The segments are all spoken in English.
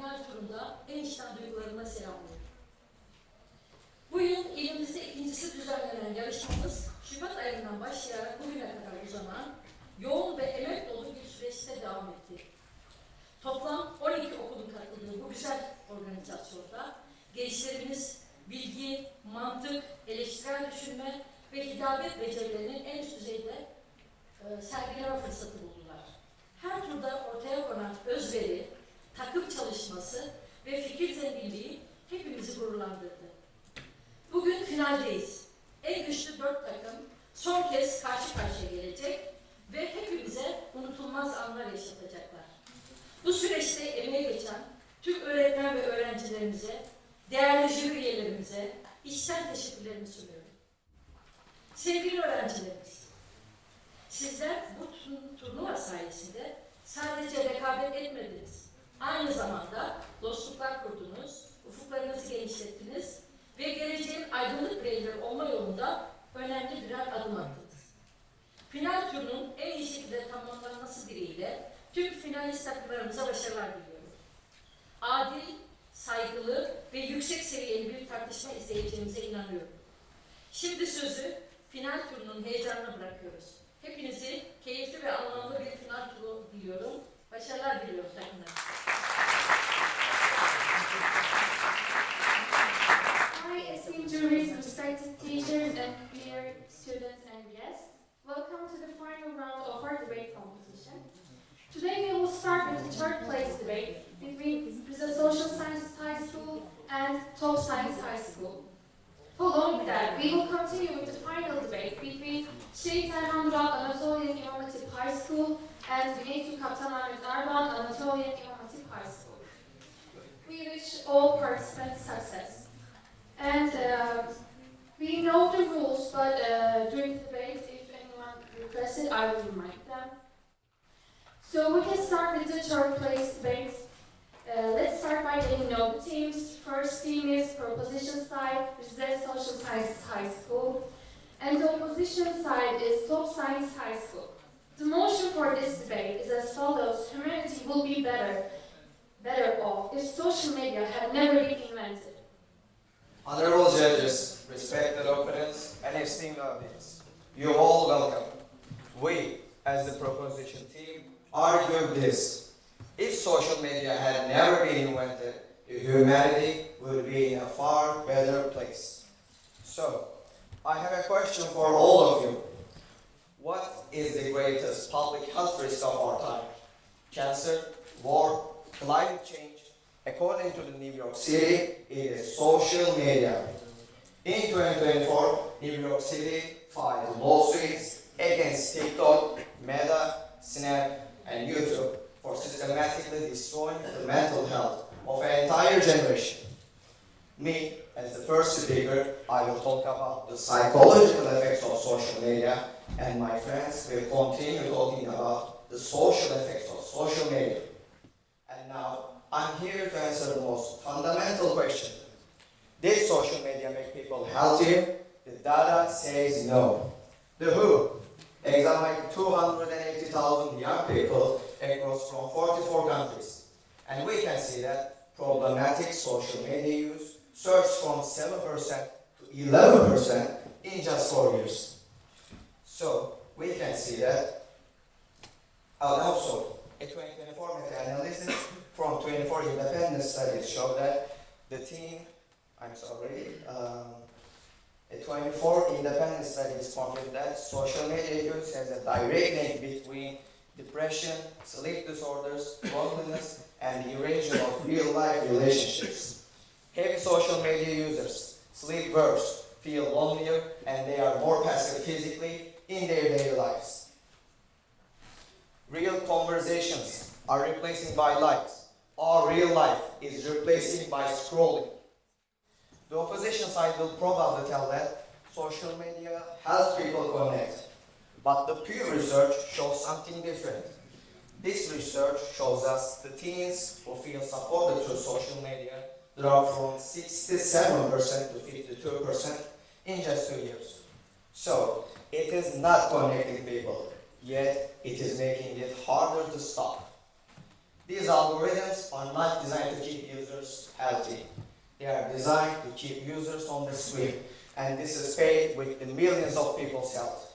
final turunda en içten duygularımla selamlıyorum. Bu yıl ilimizde ikincisi düzenlenen yarışmamız Şubat ayından başlayarak bugüne kadar uzanan yoğun ve emek dolu bir süreçte devam etti. Toplam 12 okulun katıldığı bu güzel organizasyonda gençlerimiz bilgi, mantık, eleştirel düşünme ve hitabet becerilerinin en üst düzeyde sergileme fırsatı buldular. Her turda ortaya konan özveri, takım çalışması ve fikir zenginliği hepimizi gururlandırdı. Bugün finaldeyiz. En güçlü 4 takım son kez karşı karşıya gelecek ve hepimize unutulmaz anlar yaşatacaklar. Bu süreçte emeği geçen tüm öğretmen ve öğrencilerimize, değerli jüri üyelerimize içten teşekkürlerimi sunuyorum. Sevgili öğrencilerimiz, sizler bu turnuva sayesinde sadece rekabet etmediniz. Aynı zamanda dostluklar kurdunuz, ufuklarınızı genişlettiniz ve geleceğin aydınlık bireyleri olma yolunda önemli birer adım attınız. Final turunun en iyi şekilde tamamlanması dileğiyle tüm finalist takımlarımıza başarılar diliyorum. Adil, saygılı ve yüksek seviyeli bir tartışma izleyeceğimize inanıyorum. Şimdi sözü final turunun heyecanına bırakıyoruz. Hepinizi keyifli ve anlamlı bir final turu diliyorum. Başarılar diliyorum takımlar. Hi, esteemed juries, respected teachers and dear students and guests. Welcome to the final round of our debate competition. Today we will start with the third place debate between Rize Sosyal Sciences High School and Top Science High School. Following that, we will continue with the final debate between Şehit Anatolian İmam Hatip High School and Güney Kaptan Ahmet Arban Anatolian İmam Hatip High School. We wish all participants success. And we know the rules, but during the debate, if anyone requests it, I will remind them. So we can start with the third place debate. Let's start by getting to know the teams. First team is proposition side, Rize Social Sciences High School, and the opposition side is Top Science High School. The motion for this debate is as follows: humanity will be better off if social media had never been invented. Honorable judges, respected opponents, and esteemed audience, you're all welcome. We, as the proposition team, argue this. If social media had never been invented, humanity would be in a far better place. So, I have a question for all of you. What is the greatest public health risk of our time? Cancer, war, climate change? According to the New York City, it is social media. In 2024, New York City filed lawsuits against TikTok, Meta, Snap, and YouTube for systematically destroying the mental health of an entire generation. Me, as the first speaker, I will talk about the psychological effects of social media, and my friends will continue talking about the social effects of social media. And now, I'm here to answer the most fundamental question. Did social media make people healthier? The data says no. The WHO examined 280,000 young people across from 44 countries. And we can see that problematic social media use surged from 7% to 11% in just 4 years. So we can see that, also a 2024 meta-analysis from 24 independent studies show that a 24 independent studies confirm that social media use has a direct link between depression, sleep disorders, loneliness, and the erasure of real-life relationships. Heavy social media users sleep worse, feel lonelier, and they are more passive physically in their daily lives. Real conversations are replacing by likes. Our real life is replacing by scrolling. The opposition side will probably tell that social media helps people connect. But the Pew research shows something different. This research shows us the teens who feel supported through social media dropped from 67% to 52% in just 2 years. So, it is not connecting people, yet it is making it harder to stop. These algorithms are not designed to keep users healthy. They are designed to keep users on the screen, and this is paid with the millions of people's health.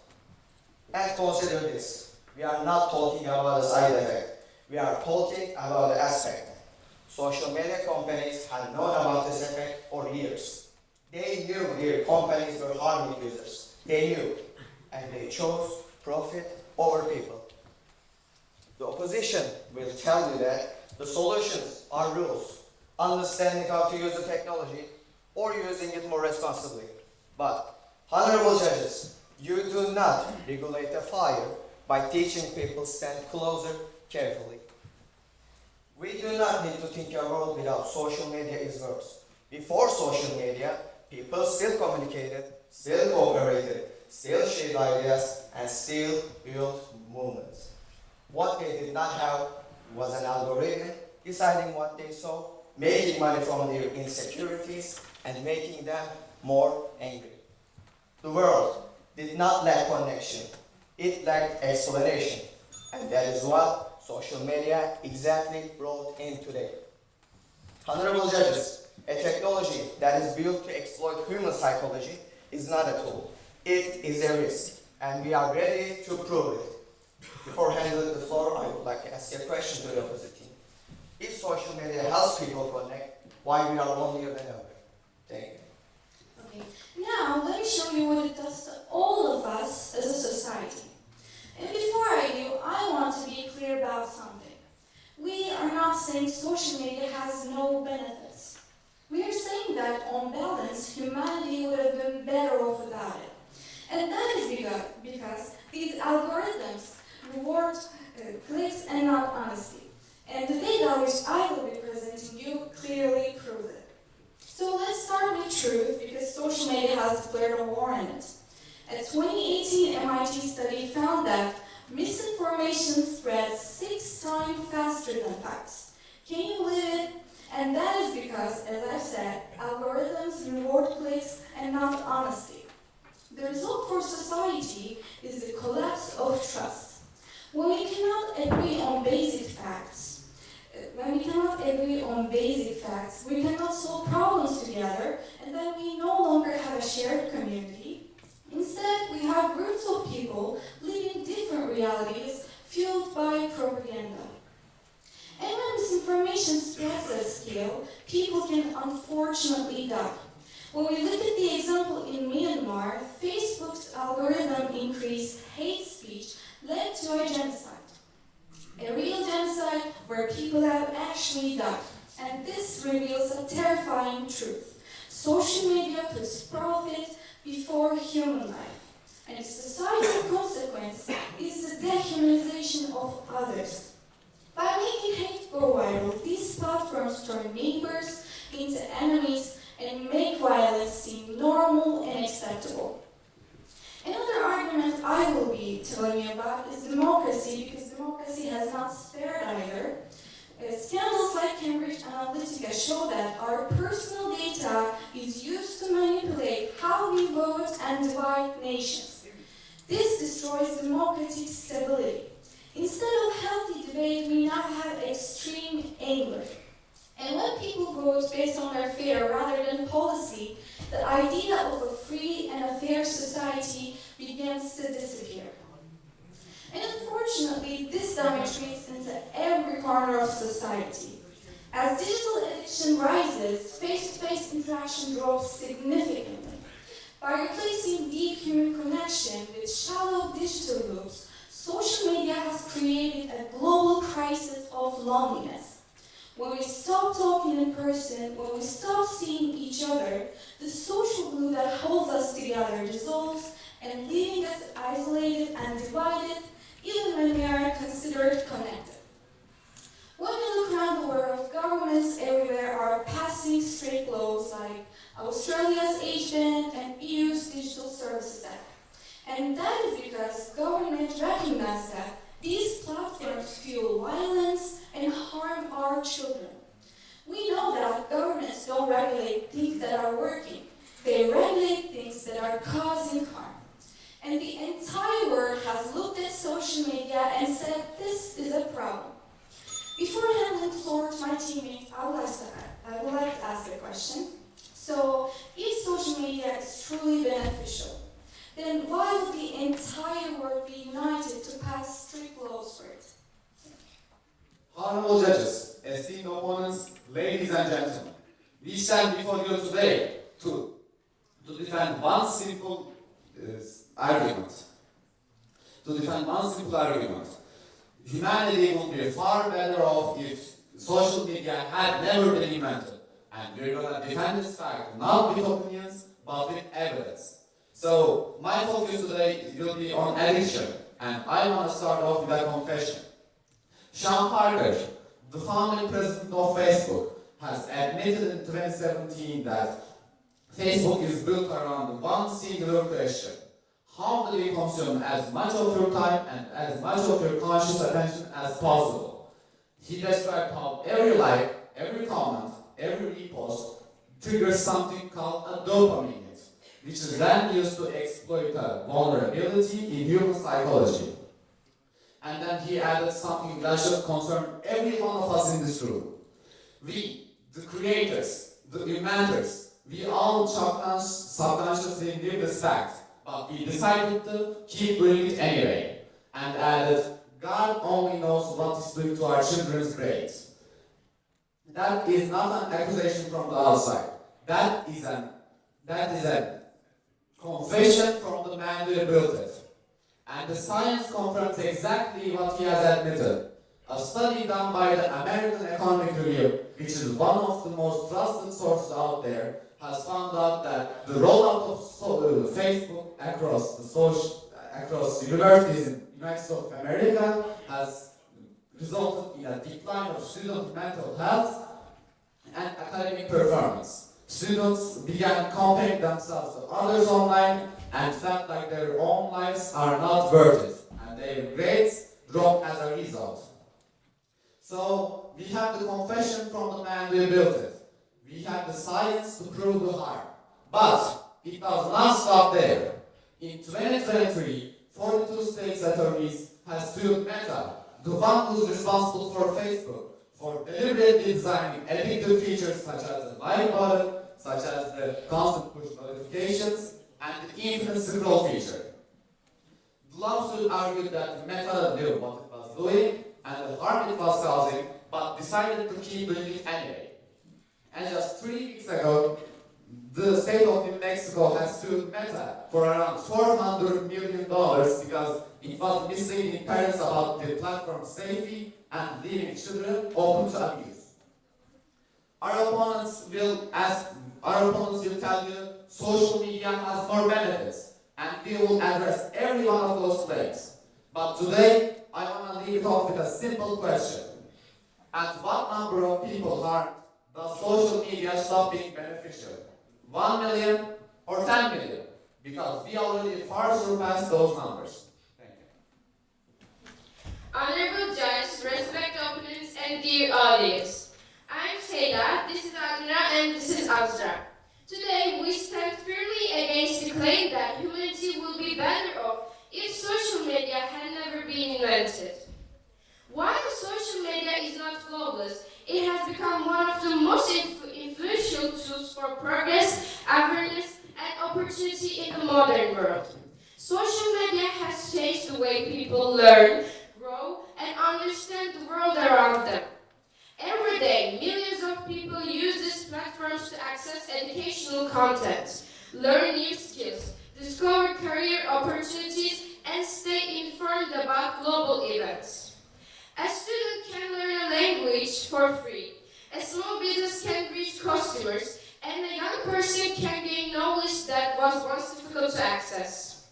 And consider this, we are not talking about a side effect, we are talking about the aspect. Social media companies had known about this effect for years. They knew their companies were harming users. They knew, and they chose profit over people. The opposition will tell you that the solutions are rules, understanding how to use the technology, or using it more responsibly. But, honorable judges, you do not regulate a fire by teaching people stand closer carefully. We do not need to think a world without social media is worse. Before social media, people still communicated, still cooperated, still shared ideas, and still built movements. What they did not have was an algorithm deciding what they saw, making money from their insecurities, and making them more angry. The world did not lack connection, it lacked explanation. And that is what social media exactly brought in today. Honorable judges, a technology that is built to exploit human psychology is not a tool. It is a risk, and we are ready to prove it. Before handing the floor, I would like to ask a question to the opposite team. If social media helps people connect, why we are lonelier than ever? Thank you. Okay, now let me show you what it does to all of us as a society. And before I do, I want to be clear about something. We are not saying social media has no benefits. We are saying that on balance, humanity would have been better off without it. And that is because these algorithms reward clicks and not honesty. And the data which I will be presenting you clearly proves it. So let's start with truth, because social media has declared a war on it. A 2018 MIT study found that misinformation spreads 6 times faster than facts. Can you believe it? And that is because, as I've said, algorithms reward clicks and not honesty. The result for society is the collapse of trust. When we cannot agree on basic facts, we cannot solve problems together, and then we no longer have a shared community. Instead, we have groups of people living different realities fueled by propaganda. And when misinformation spreads at scale, people can unfortunately die. When we look at the example in Myanmar, Facebook's algorithm increased hate speech led to a genocide. A real genocide where people have actually died. And this reveals a terrifying truth. Social media puts profit before human life. And its societal consequence is the dehumanization of others. By making hate go viral, these platforms turn neighbors into enemies and make violence seem normal and acceptable. Another argument I will be telling you about is democracy, because democracy has not spared either. Scandals like Cambridge Analytica show that our personal data is used to manipulate how we vote and divide nations. This destroys democratic stability. Instead of healthy debate, we now have extreme anger. And when people vote based on their fear rather than policy, the idea of a free and a fair society begins to disappear. And unfortunately, this damage reaches into every corner of society. As digital addiction rises, face-to-face interaction drops significantly. By replacing deep human connection with shallow digital loops, social media has created a global crisis of loneliness. When we stop talking in person, when we stop seeing each other, the social glue that holds us together dissolves, and leaving us isolated and divided, even when we are considered connected. When we look around the world, governments everywhere are passing strict laws like Australia's age ban and EU's Digital Services Act. And that is because governments recognize that these platforms fuel violence and harm our children. We know that governments don't regulate things that are working. They regulate things that are causing harm. And the entire world has looked at social media and said this is a problem. Before the floor to my teammate, I would like to ask a question. So, if social media is truly beneficial, then why would the entire world be united to pass strict laws for it? Honorable judges, esteemed opponents, ladies and gentlemen, we stand before you today to defend one simple argument. Humanity would be far better off if social media had never been invented. And we're going to defend this fact, not with opinions, but with evidence. So, my focus today will be on addiction, and I want to start off with a confession. Sean Parker, the founding president of Facebook, has admitted in 2017 that Facebook is built around one singular question. How do we consume as much of your time and as much of your conscious attention as possible? He described how every like, every comment, every repost triggers something called a dopamine hit, which is then used to exploit a vulnerability in human psychology. And then he added something that should concern every one of us in this room. We, the creators, the inventors, we all subconsciously knew this fact, but we decided to keep doing it anyway. And added, God only knows what is doing to our children's brains. That is not an accusation from the outside. That is a confession from the man who built it. And the science confirms exactly what he has admitted. A study done by the American Economic Review, which is one of the most trusted sources out there, has found out that the rollout of Facebook across universities in the United States of America has resulted in a decline of student mental health and academic performance. Students began comparing themselves to others online and felt like their own lives are not worth it, and their grades dropped as a result. So, we have the confession from the man who built it. We have the science to prove the harm. But it does not stop there. In 2023, 42 states attorneys have sued Meta, the one who's responsible for Facebook, for deliberately designing addictive features such as the like button, such as the constant push notifications, and the infinite scroll feature. The lawsuit argued that Meta knew what it was doing and the harm it was causing, but decided to keep doing it anyway. And just 3 weeks ago, the state of New Mexico has sued Meta for around $400 million because it was misleading parents about the platform's safety and leaving children open to abuse. Our opponents will tell you social media has more benefits, and we will address every one of those claims. But today, I want to leave it off with a simple question. At what number of people harmed does social media stop being beneficial? 1 million or 10 million? Because we already far surpassed those numbers. Thank you. Honorable judges, respected opponents, and dear audience. I'm Sheila, this is Admira, and this is Azra. Today, we stand firmly against the claim that humanity will be better off if social media had never been invented. While social media is not flawless, it has become one of the most influential tools for progress, awareness, and opportunity in the modern world. Social media has changed the way people learn, grow, and understand the world around them. Every day, millions of people use these platforms to access educational content, learn new skills, discover career opportunities, and stay informed about global events. A student can learn a language for free, a small business can reach customers, and a young person can gain knowledge that was once difficult to access.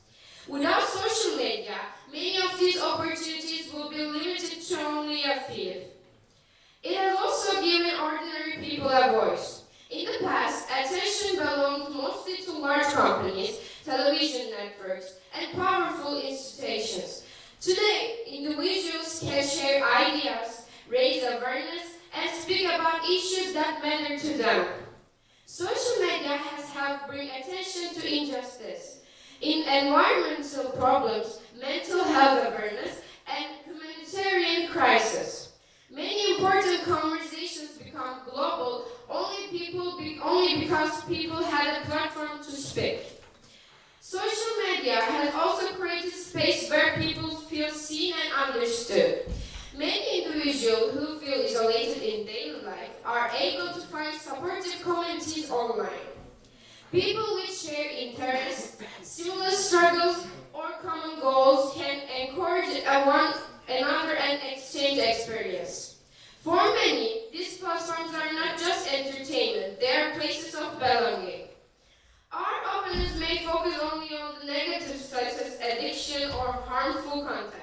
Without social media, many of these opportunities will be limited to only a few. It has also given ordinary people a voice. In the past, attention belonged mostly to large companies, television networks, and powerful institutions. Today, individuals can share ideas, raise awareness, and speak about issues that matter to them. Social media has helped bring attention to injustice in environmental problems, mental health awareness, and humanitarian crisis. Many important conversations become global only because people had a platform to speak. Social media has also created space where people feel seen and understood. Many individuals who feel isolated in daily life are able to find supportive communities online. People with shared interests, similar struggles, or common goals can encourage one another and exchange experience. For many, these platforms are not just entertainment, they are places of belonging. Our opponents may focus only on the negatives such as addiction or harmful content.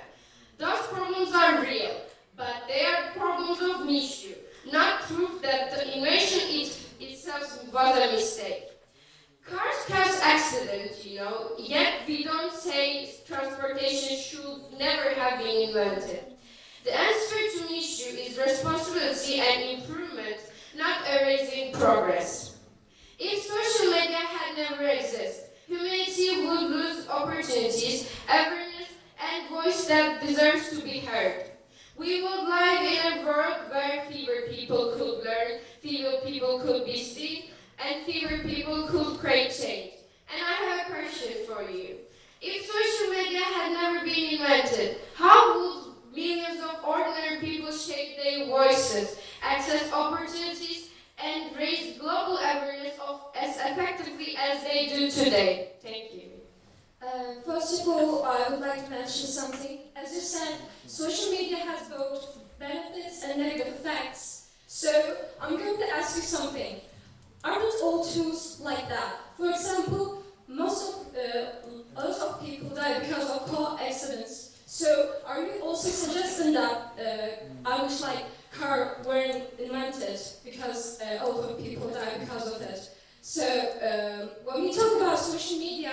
Those problems are real, but they are problems of issue, not proof that the invention itself was a mistake. Cars cause accidents, yet we don't say transportation should never have been invented. The answer to an issue is responsibility and improvement, not erasing progress. If social media had never existed, humanity would lose opportunities, awareness, and voice that deserves to be heard. We would live in a world where fewer people could learn, fewer people could be seen, and fewer people could create change. And I have a question for you. If social media had never been invented, how would millions of ordinary people shape their voices, access opportunities, and raise global awareness as effectively as they do today? Thank you. First of all, I would like to mention something. As you said, social media has both benefits and negative effects. So I'm going to ask you something. Aren't all tools like that? For example, a lot of people die because of car accidents. So are you also suggesting that I wish like car weren't invented because a lot of people die because of it? So when we talk about social media,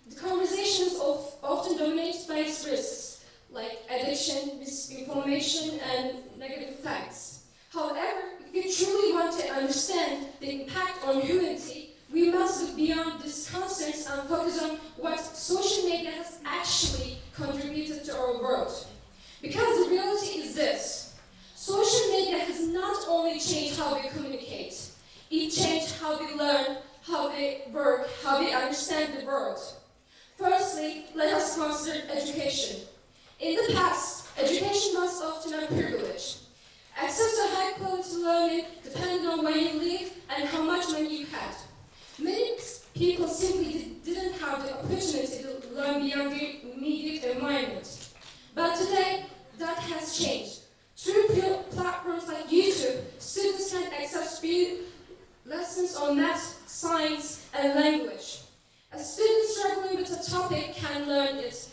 the conversations often dominated by its risks, like addiction, misinformation, and negative effects. However, if we truly want to understand the impact on humanity, we must look beyond these concerns and focus on what social media has actually contributed to our world. Because the reality is this: social media has not only changed how we communicate, it changed how we learn, how we work, how we understand the world. Firstly, let us consider education. In the past, education was often a privilege. Access to high-quality learning depended on where you live and how much money you had. Many people simply didn't have the opportunity to learn beyond their immediate environment. But today, that has changed. Through platforms like YouTube, students can access free lessons on math, science, and language. A student struggling with a topic can learn its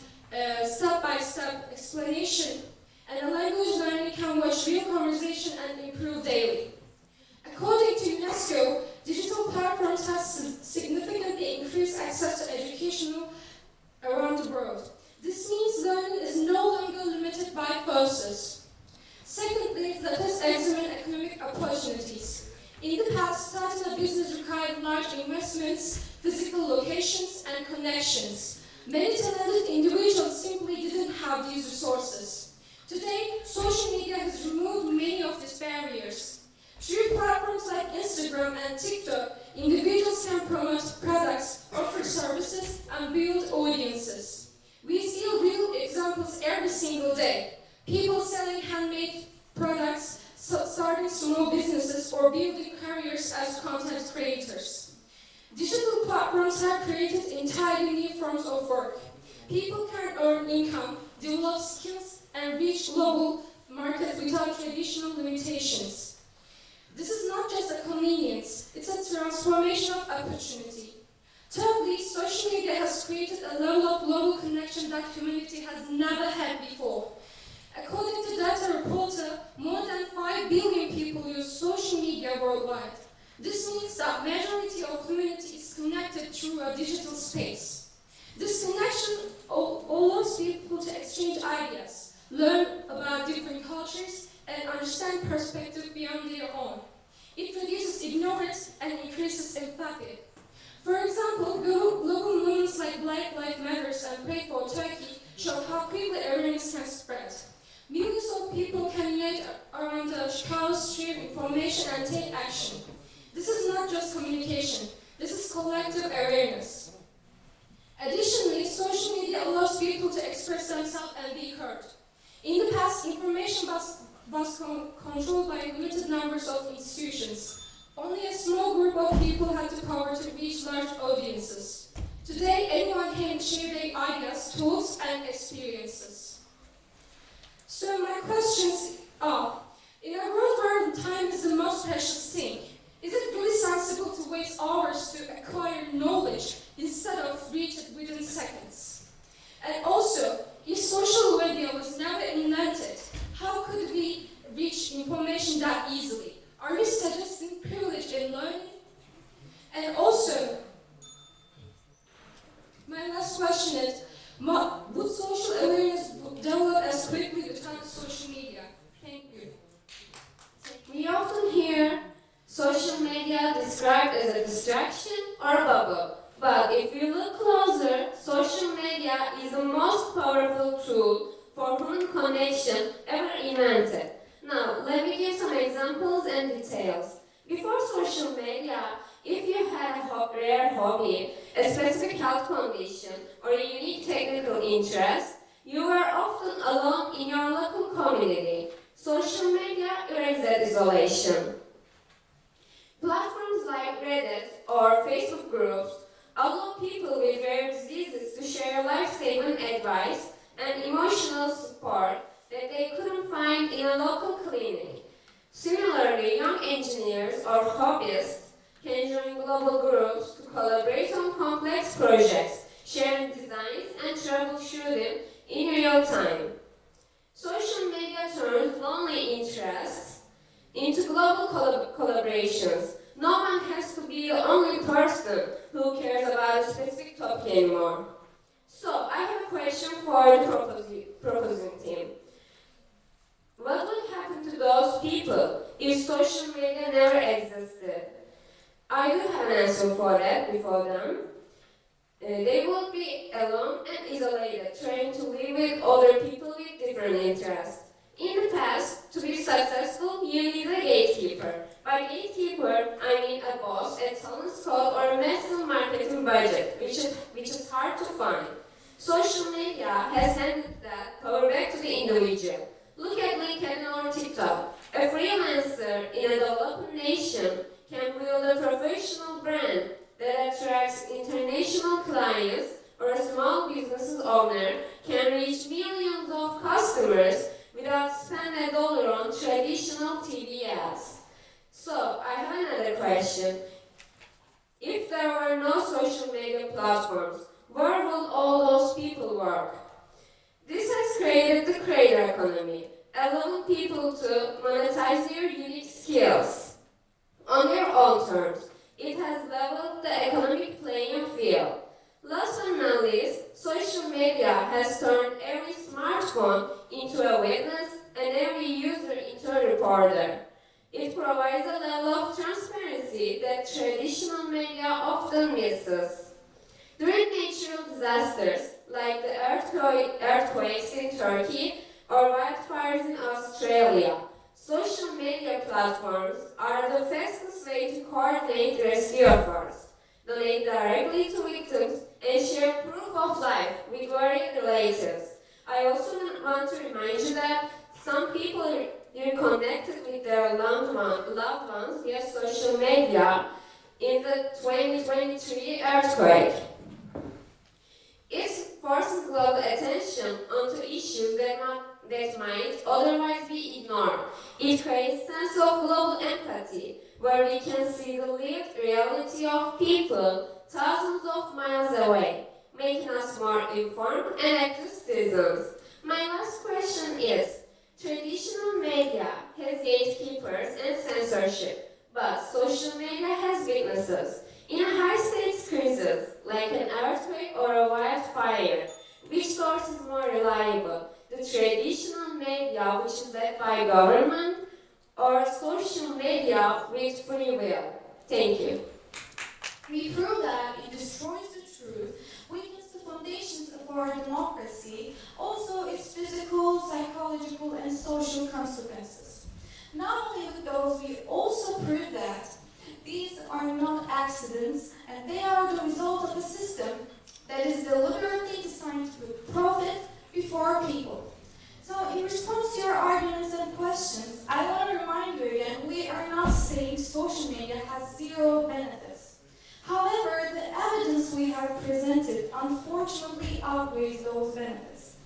step-by-step explanation, and a language learner can watch real conversation and improve daily. According to UNESCO, digital platforms have significantly increased access to education around the world. This means learning is no longer limited by courses. Secondly, let us examine economic opportunities. In the past, starting a business required large investments, physical locations, and connections. Many talented individuals simply didn't have these resources. Today, social media has removed many of these barriers. Through platforms like Instagram and TikTok, individuals can promote products, offer services, and build audiences. We see real examples every single day. People selling handmade products, starting small businesses, or building careers as content creators. Digital platforms have created entirely new forms of work. People can earn income, develop skills, and reach global markets without traditional limitations. This is not just a convenience, it's a transformation of opportunity. Thirdly, social media has created a level of global connection that humanity has never had before. According to Data Reporter, more than 5 billion people use social media worldwide. This means that majority of humanity is connected through a digital space. This connection allows people to exchange ideas, learn about different cultures, and understand perspectives beyond their own. It reduces ignorance and increases empathy. For example, global movements like Black Lives Matter and Pray for Turkey show how quickly awareness can spread. Millions of people can unite around a cause, share information, and take action. This is not just communication, this is collective awareness. Additionally, social media allows people to express themselves and be heard. In the past, information was controlled by limited numbers of institutions. Only a small group of people had the power to reach large audiences. Today, anyone can share their ideas, tools, and experiences. So my questions are, in a world where time is the most precious thing, is it really sensible to waste hours to acquire knowledge instead of reach it within seconds? And also, if social media was never invented, how could we reach information that easily? Are you suggesting privilege in learning? And also, my last question is, would social awareness develop as quickly without social media? Thank you. We often hear social media described as a distraction or a bubble. But if you look closer, social media is the most powerful tool for human connection ever invented. Now, let me give some examples and details. Before social media, if you had a rare hobby, a specific health condition, or a unique technical interest, you were often alone in your local community. Social media erased that isolation. Platforms like Reddit or Facebook groups allow people with rare diseases to share life-saving advice and emotional support that they couldn't find in a local clinic. Similarly, young engineers or hobbyists can join global groups to collaborate on complex projects, sharing designs and troubleshooting in real time. Social media turns lonely interests into global collaborations. No one has to be the only person who cares about a specific topic anymore. So, I have a question for the proposing team. What would happen to those people if social media never existed? I do have an answer for that before them. They would be alone and isolated, trying to live with other people with different interests. In the past, to be successful, you need a gatekeeper. By gatekeeper, I mean a boss, a talent scout, or a massive marketing budget, which is hard to find. Social media has handed that power back to the individual. Look at LinkedIn or TikTok. A freelancer in a developing nation can build a professional brand that attracts international clients, or a small business owner can reach millions of customers without spending $1 on traditional TV ads. So, I have another question. If there were no social media platforms, where would all those people work? This has created the creator economy, allowing people to monetize their unique skills on their own terms. It has leveled the economic playing field. Last but not least, social media has turned every smartphone into a witness and every user into a reporter. It provides a level of transparency that traditional media often misses. During natural disasters, like the earthquakes in Turkey or wildfires in Australia, social media platforms are the fastest way to coordinate rescue efforts, donate directly to victims, and share proof of life with worried relatives. I also want to remind you that some people reconnected with their loved ones via social media in the 2023 earthquake. It forces global attention onto issues that might otherwise be ignored. It creates a sense of global empathy, where we can see the lived reality of people thousands of miles away, making us more informed and active citizens. My last question is, traditional media has gatekeepers and censorship, but social media has witnesses. In a high-stakes crisis, like an earthquake or a wildfire, which source is more reliable? The traditional media, which is led by government, or social media with free will? Thank you. We prove that it destroys the truth, weakens the foundations of our democracy, also its physical, psychological, and social consequences. Not only with those, we also prove that these are not accidents, and they are the result of a system that is deliberately designed to put profit before people. So in response to your arguments and questions, I want to remind you again, we are not saying social media has zero benefits. However, the evidence we have presented unfortunately outweighs those benefits.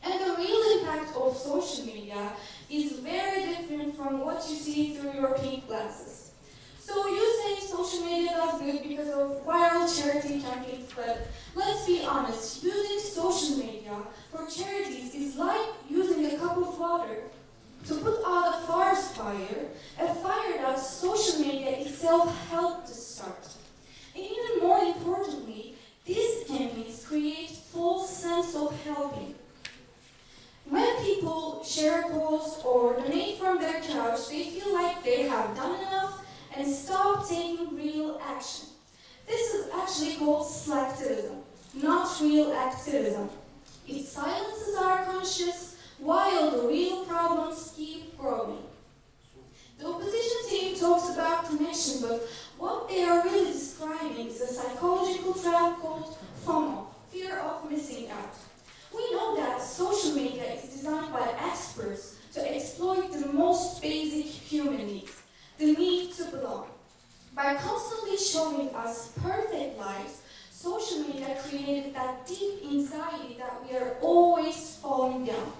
And the real impact of social media is very different from what you see through your pink glasses. So you say social media does good because of viral charity campaigns, but let's be honest, using social media for charities is like using a cup of water to put out a forest fire, a fire that social media itself helped to start. And even more importantly, these campaigns create false sense of helping. When people share a post or donate from their couch, they feel like they have done enough and stop taking real action. This is actually called slacktivism, not real activism. It silences our conscience while the real problems keep growing. The opposition team talks about connection, but what they are really describing is a psychological trap called FOMO, fear of missing out. We know that social media is designed by experts to exploit the most basic human need, the need to belong. By constantly showing us perfect lives, social media created that deep anxiety that we are always falling down.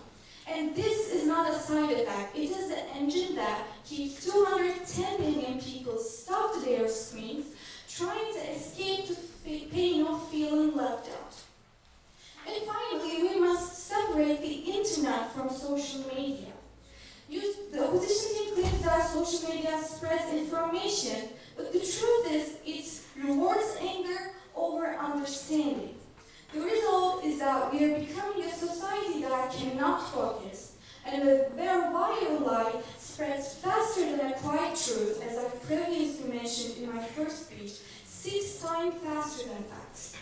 And this is not a side effect, it is the engine that keeps 210 million people stuck to their screens, trying to escape the pain of feeling left out. And finally, we must separate the internet from social media. The opposition team claims that social media spreads information, but the truth is it rewards anger over understanding. The result is that we are becoming a society that cannot focus, and where viral lie spreads faster than a quiet truth, as I previously mentioned in my first speech, 6 times faster than facts.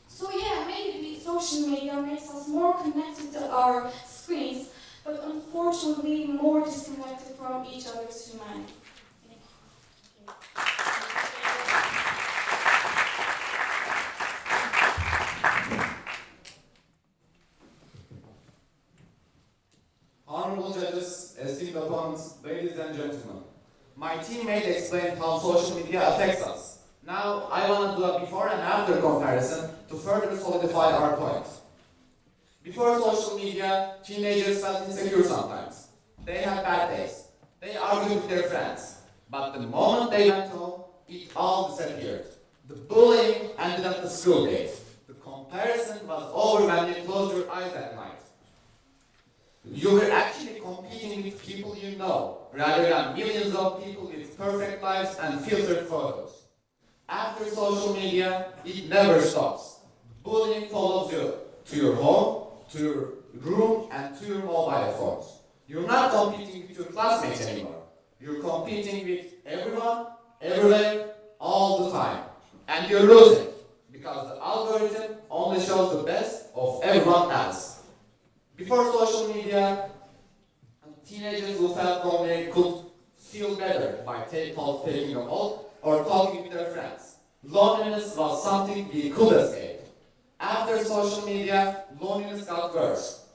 So yeah, maybe social media makes us more connected to our screens, but unfortunately more disconnected from each other's humanity. Honorable judges, esteemed opponents, ladies and gentlemen, my teammate explained how social media affects us. Now, I want to do a before and after comparison to further solidify our point. Before social media, teenagers felt insecure sometimes. They had bad days. They argued with their friends. But the moment they went home, it all disappeared. The bullying ended at the school gate. The comparison was over when you closed your eyes at night. You were actually competing with people you know, rather than millions of people with perfect lives and filtered photos. After social media, it never stops. Bullying follows you to your home, to your room, and to your mobile phones. You're not competing with your classmates anymore. You're competing with everyone, everywhere, all the time. And you're losing, because the algorithm only shows the best of everyone else. Before social media, teenagers who felt lonely could feel better by taking a walk or talking with their friends. Loneliness was something we could escape. After social media, loneliness got worse.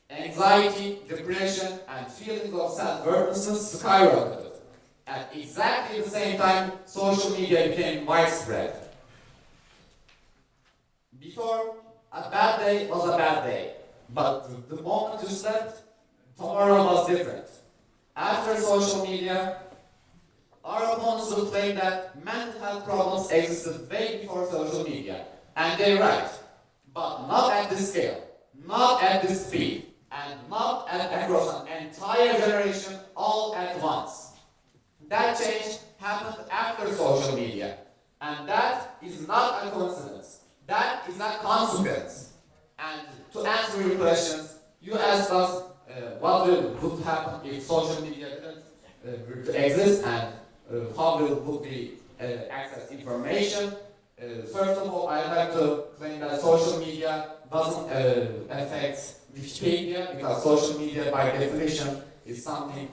Anxiety, depression, and feelings of self-worthlessness skyrocketed. At exactly the same time, social media became widespread. Before, a bad day was a bad day, but the moment you slept, tomorrow was different. After social media, our opponents will claim that mental health problems existed way before social media, and they're right, but not at this scale, not at this speed, and not across an entire generation all at once. That change happened after social media, and that is not a coincidence, that is a consequence. And to answer your questions, you asked us what would happen if social media didn't exist, and how would we access information. First of all, I'd like to claim that social media doesn't affect Wikipedia, because social media by definition is something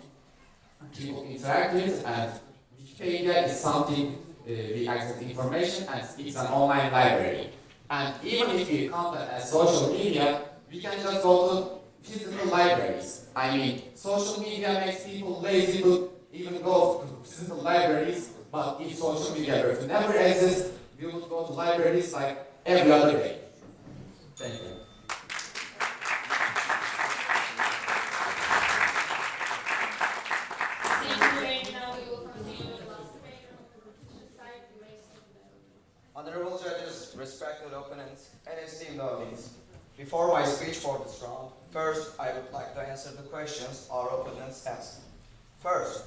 people interact with, and Wikipedia is something we access information, and it's an online library. And even if we count that as social media, we can just go to physical libraries. I mean, social media makes people lazy to even go to physical libraries, but if social media were to never exist, we would go to libraries like every other day. Thank you. Honorable judges, respected opponents, and esteemed audience. Before my speech for this round, first I would like to answer the questions our opponents asked. First,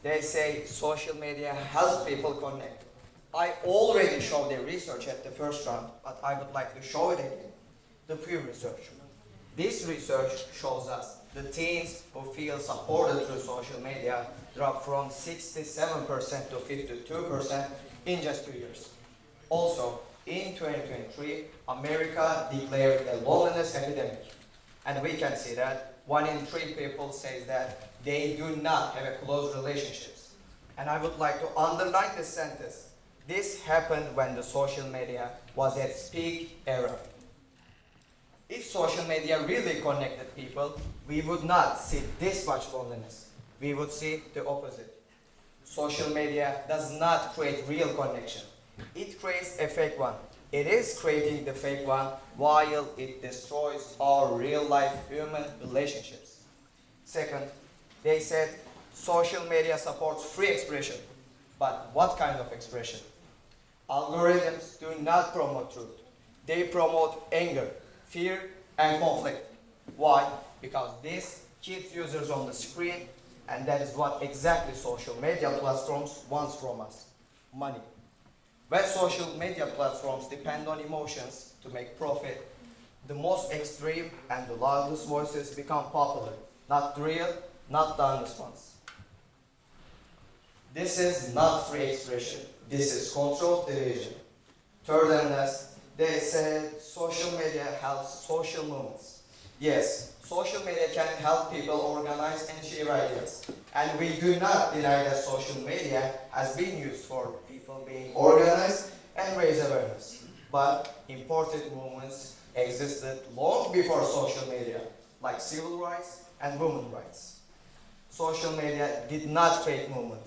they say social media helps people connect. I already showed their research at the first round, but I would like to show it again. The Pew research. This research shows us the teens who feel supported through social media dropped from 67% to 52% in just 2 years. Also, in 2023, America declared a loneliness epidemic. And we can see that 1 in 3 people say that they do not have a close relationships. And I would like to underline this sentence. This happened when the social media was at its peak era. If social media really connected people, we would not see this much loneliness. We would see the opposite. Social media does not create real connection. It creates a fake one. It is creating the fake one while it destroys our real-life human relationships. Second, they said social media supports free expression. But what kind of expression? Algorithms do not promote truth. They promote anger, fear, and conflict. Why? Because this keeps users on the screen, and that is what exactly social media platforms want from us: money. When social media platforms depend on emotions to make profit, the most extreme and the loudest voices become popular, not the real, not the honest ones. This is not free expression. This is controlled division. Third and last, they said social media helps social movements. Yes, social media can help people organize and share ideas. And we do not deny that social media has been used for people being organized and raise awareness. But important movements existed long before social media, like civil rights and women's rights. Social media did not create movement.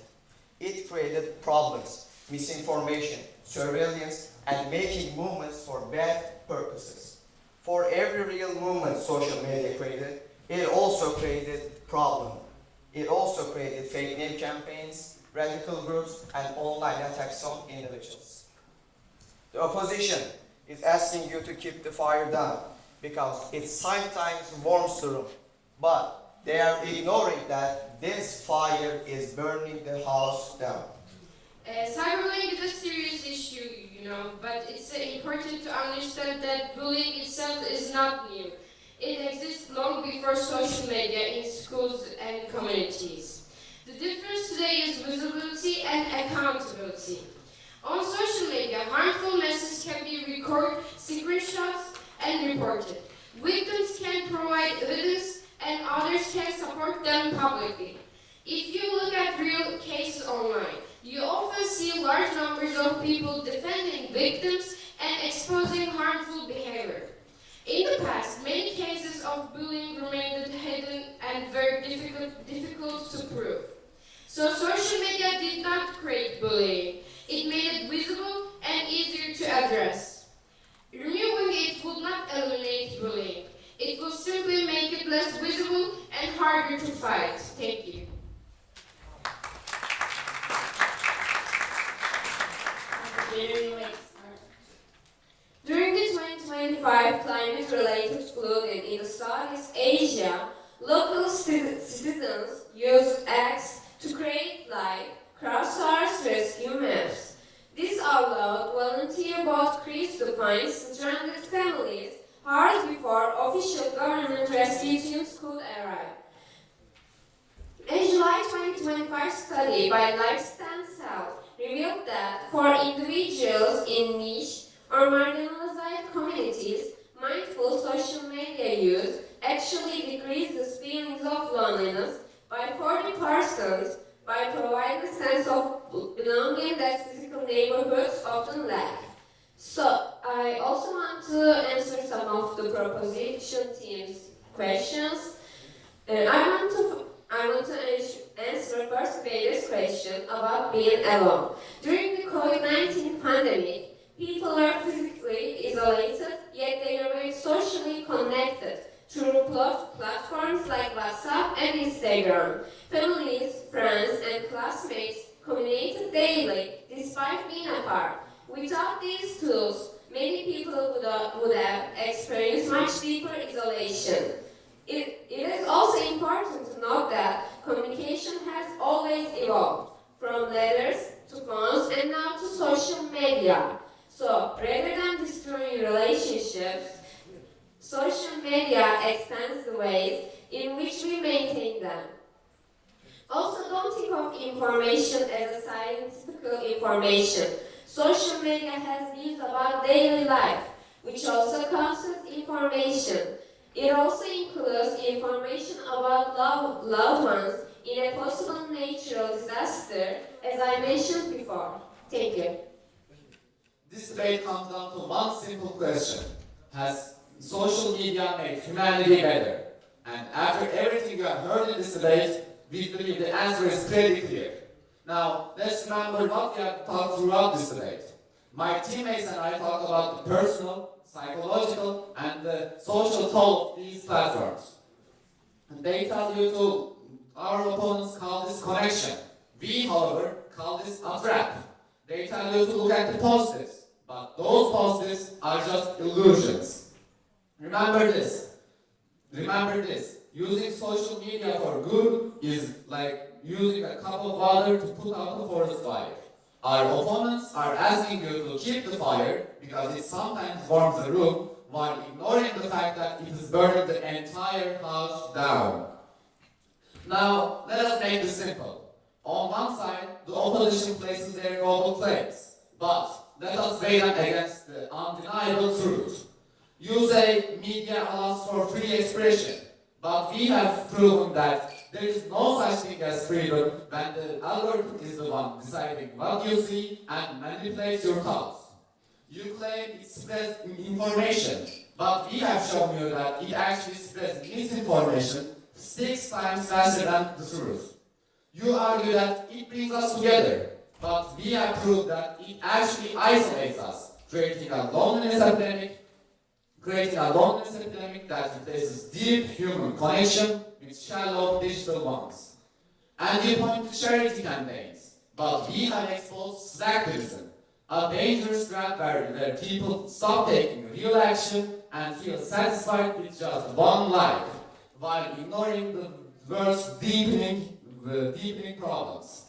It created problems, misinformation, surveillance, and making movements for bad purposes. For every real movement social media created, it also created problems. It also created fake news campaigns, radical groups, and online attacks on individuals. The opposition is asking you to keep the fire down because it sometimes warms the room. But they are ignoring that this fire is burning the house down. Cyberbullying is a serious issue, but it's important to understand that bullying itself is not new. It exists long before social media in schools and communities. The difference today is visibility and accountability. On social media, harmful messages can be recorded, screenshots, and reported. Victims can provide evidence, and others can support them publicly. If you look at real cases online, you often see large numbers of people defending victims and exposing harmful behavior. In the past, many cases of bullying remained hidden and very difficult to prove. So social media did not create bullying. It made it visible and easier to address. Removing it would not eliminate bullying. It would simply make it less visible and harder to fight. Thank you. During the 2025 climate-related flooding in Southeast Asia, local citizens used X to create live, crowdsourced rescue maps. This allowed volunteer boat crews to find stranded families hours before official government rescue teams could arrive. A July 2025 study by Lifespan South revealed revealed that for individuals in niche or marginalized communities, mindful social media use actually decreases feelings of loneliness by 40% by providing a sense of belonging that physical neighborhoods often lack. So, I also want to answer some of the proposition team's questions. I want to answer first Bailey's question about being alone. During the COVID-19 pandemic, people are physically isolated, yet they remain socially connected through platforms like WhatsApp and Instagram. Families, friends, and classmates communicated daily despite being apart. Without these tools, many people would have experienced much deeper isolation. It is also important to note that communication has always evolved, from letters to phones and now to social media. So, rather than destroying relationships, social media expands the ways in which we maintain them. Also, don't think of information as a scientific information. Social media has news about daily life, which also counts as information. It also includes information about loved ones in a possible natural disaster, as I mentioned before. Thank you. This debate comes down to one simple question. Has social media made humanity better? And after everything you have heard in this debate, we believe the answer is pretty clear. Now, let's remember what we have talked throughout this debate. My teammates and I talked about the personal, psychological, and the social toll of these platforms. And they tell you to, our opponents call this connection. We, however, call this a trap. They tell you to look at the positives, but those positives are just illusions. Remember this. Using social media for good is like using a cup of water to put out the forest fire. Our opponents are asking you to keep the fire because it sometimes warms the room while ignoring the fact that it is burning the entire house down. Now, let us make this simple. On one side, the opposition places their noble claims, but let us weigh them against the undeniable truth. You say media allows for free expression, but we have proven that there is no such thing as freedom when the algorithm is the one deciding what you see and manipulates your thoughts. You claim it spreads information, but we have shown you that it actually spreads misinformation 6 times faster than the truth. You argue that it brings us together, but we have proved that it actually isolates us, creating a loneliness epidemic that replaces deep human connection with shallow digital ones. And you point to charity campaigns, but we have exposed slacktivism, a dangerous trap where people stop taking real action and feel satisfied with just one like, while ignoring the world's deepening problems.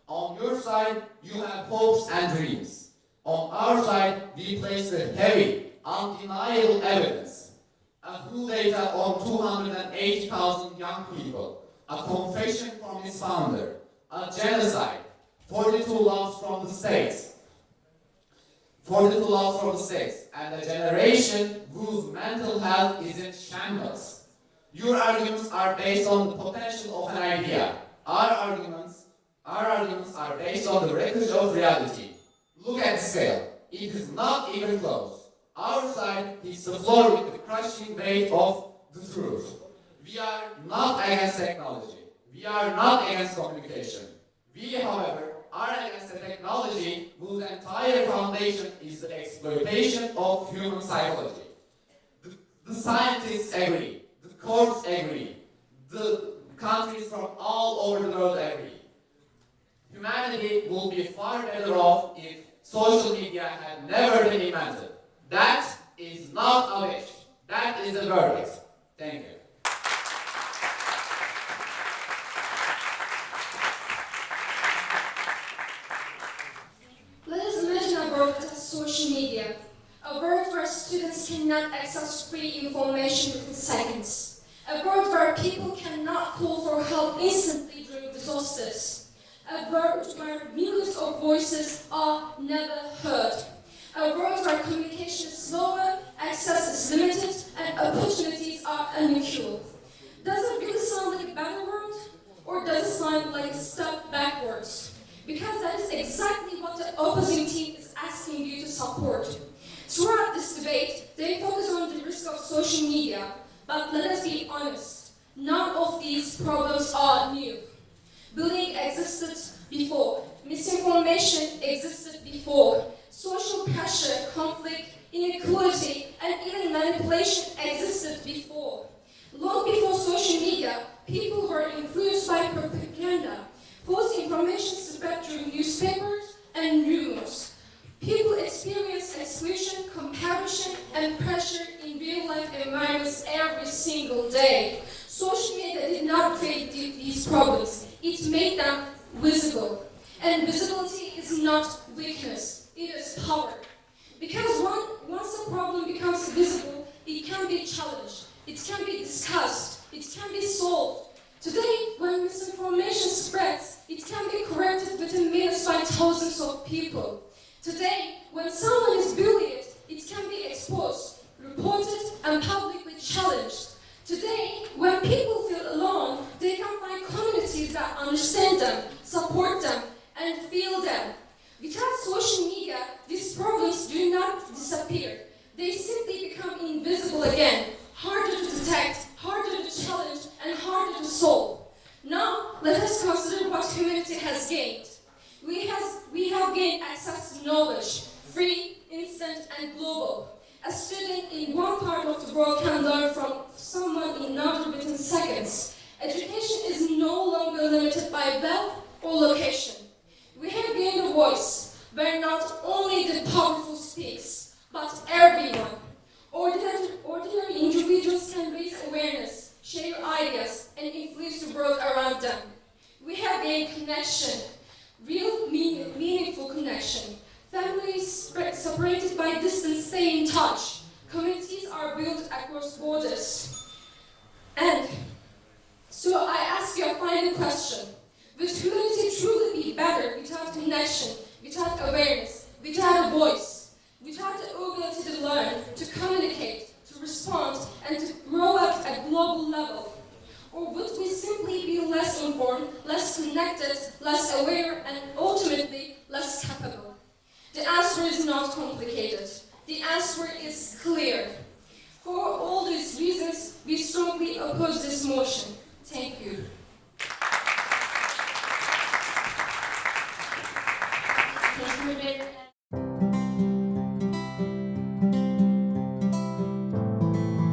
On your side, you have hopes and dreams. On our side, we place the heavy, undeniable evidence. A WHO data on 280,000 young people, a confession from its founder, a genocide, 42 laws from the states, and a generation whose mental health is in shambles. Your arguments are based on the potential of an idea. Our arguments are based on the wreckage of reality. Look at the scale. It is not even close. Our side hits the floor with the crushing weight of the truth. We are not against technology. We are not against communication. We, however, are against a technology whose entire foundation is the exploitation of human psychology. The scientists agree. The courts agree. The countries from all over the world agree. Humanity will be far better off if social media had never been invented. That is not a wish. That is a verdict. Thank you. Let us imagine a world without social media. A world where students cannot access free information within seconds. A world where people cannot call for help instantly during disasters. A world where millions of voices are never heard. A world where communication is slower, access is limited, and opportunities are unequal. Does it really sound like a better world? Or does it sound like a step backwards? Because that is exactly what the opposing team is asking you to support. Throughout this debate, they focus on the risk of social media, but let us be honest, none of these problems are new. Bullying existed before, misinformation existed before, social pressure, conflict, inequality, and even manipulation existed before. Long before social media, people were influenced by propaganda. False information spread through newspapers and rumors. People experience exclusion, comparison, and pressure in real-life environments every single day. Social media did not create these problems. It made them visible. And visibility is not weakness, it is power. Because once a problem becomes visible, it can be challenged, it can be discussed, it can be solved. Today, when misinformation spreads, it can be corrected within minutes by thousands of people. Today, when someone is bullied, it can be exposed, reported, and publicly challenged. Today, when people feel alone, they can find communities that understand them, support them, and feel them. Without social media, these problems do not disappear. They simply become invisible again, harder to detect, harder to challenge, and harder to solve. Now, let us consider what humanity has gained. We have gained access to knowledge, free, instant, and global. A student in one part of the world can learn from someone in another within seconds. Education is no longer limited by wealth or location. We have gained a voice where not only the powerful speaks, but everyone. Ordinary individuals can raise awareness, share ideas, and influence the world around them. We have gained connection, real meaningful connection. Families separated by distance stay in touch. Communities are built across borders. And so I ask you a final question. Would humanity truly be better without connection, without awareness, without a voice, without the ability to learn, to communicate, to respond, and to grow at a global level? Or would we simply be less informed, less connected, less aware, and ultimately less capable? The answer is not complicated. The answer is clear. For all these reasons, we strongly oppose this motion. Thank you. Teşekkür ederim.